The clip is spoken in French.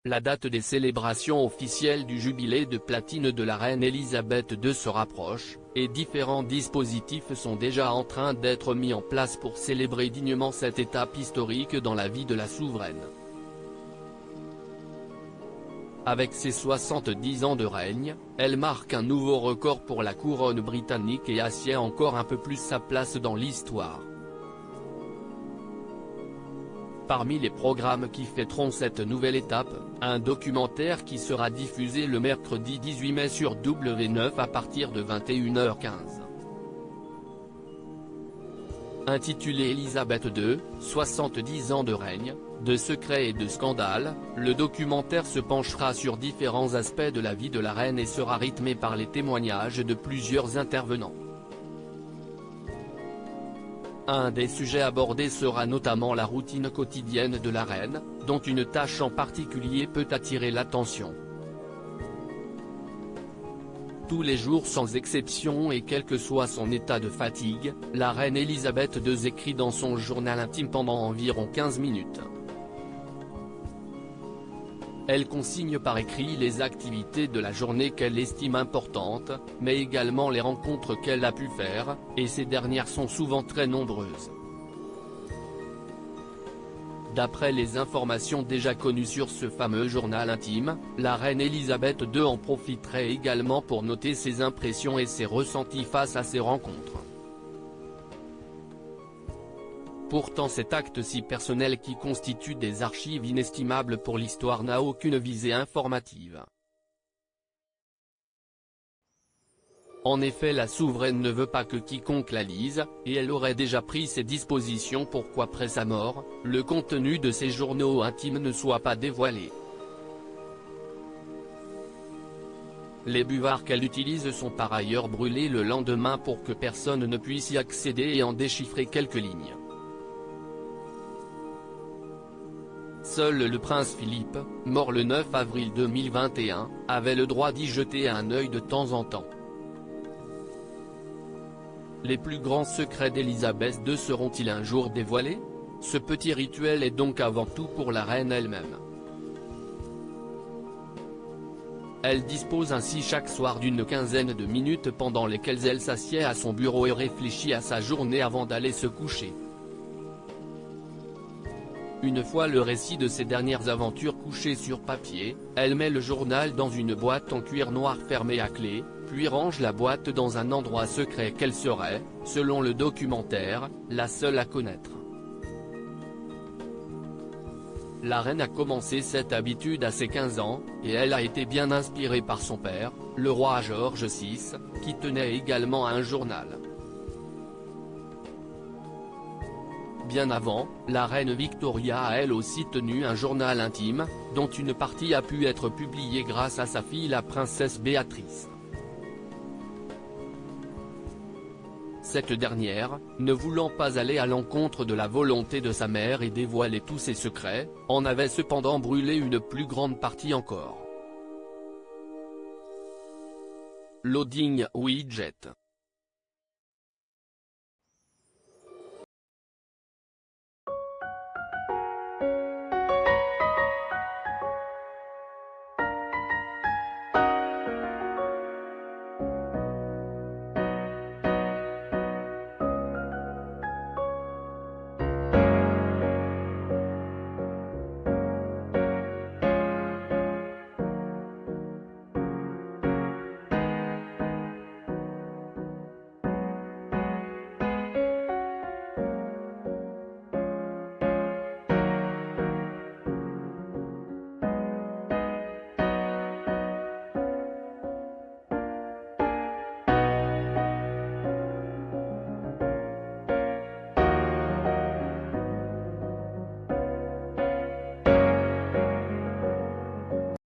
La date des célébrations officielles du jubilé de platine de la reine Elisabeth II se rapproche, et différents dispositifs sont déjà en train d'être mis en place pour célébrer dignement cette étape historique dans la vie de la souveraine. Avec ses 70 ans de règne, elle marque un nouveau record pour la couronne britannique et assied encore un peu plus sa place dans l'histoire. Parmi les programmes qui fêteront cette nouvelle étape, un documentaire qui sera diffusé le mercredi 18 mai sur W9 à partir de 21h15. Intitulé Elisabeth II, 70 ans de règne, de secrets et de scandales, le documentaire se penchera sur différents aspects de la vie de la reine et sera rythmé par les témoignages de plusieurs intervenants. Un des sujets abordés sera notamment la routine quotidienne de la reine, dont une tâche en particulier peut attirer l'attention. Tous les jours sans exception et quel que soit son état de fatigue, la reine Elisabeth II écrit dans son journal intime pendant environ 15 minutes. Elle consigne par écrit les activités de la journée qu'elle estime importantes, mais également les rencontres qu'elle a pu faire, et ces dernières sont souvent très nombreuses. D'après les informations déjà connues sur ce fameux journal intime, la reine Elisabeth II en profiterait également pour noter ses impressions et ses ressentis face à ces rencontres. Pourtant cet acte si personnel qui constitue des archives inestimables pour l'histoire n'a aucune visée informative. En effet la souveraine ne veut pas que quiconque la lise, et elle aurait déjà pris ses dispositions pour qu'après sa mort, le contenu de ses journaux intimes ne soit pas dévoilé. Les buvards qu'elle utilise sont par ailleurs brûlés le lendemain pour que personne ne puisse y accéder et en déchiffrer quelques lignes. Seul le prince Philippe, mort le 9 avril 2021, avait le droit d'y jeter un œil de temps en temps. Les plus grands secrets d'Elisabeth II seront-ils un jour dévoilés? Ce petit rituel est donc avant tout pour la reine elle-même. Elle dispose ainsi chaque soir d'une quinzaine de minutes pendant lesquelles elle s'assied à son bureau et réfléchit à sa journée avant d'aller se coucher. Une fois le récit de ses dernières aventures couché sur papier, elle met le journal dans une boîte en cuir noir fermée à clé, puis range la boîte dans un endroit secret qu'elle serait, selon le documentaire, la seule à connaître. La reine a commencé cette habitude à ses 15 ans, et elle a été bien inspirée par son père, le roi George VI, qui tenait également un journal. Bien avant, la reine Victoria a elle aussi tenu un journal intime, dont une partie a pu être publiée grâce à sa fille la princesse Béatrice. Cette dernière, ne voulant pas aller à l'encontre de la volonté de sa mère et dévoiler tous ses secrets, en avait cependant brûlé une plus grande partie encore. Loading widget.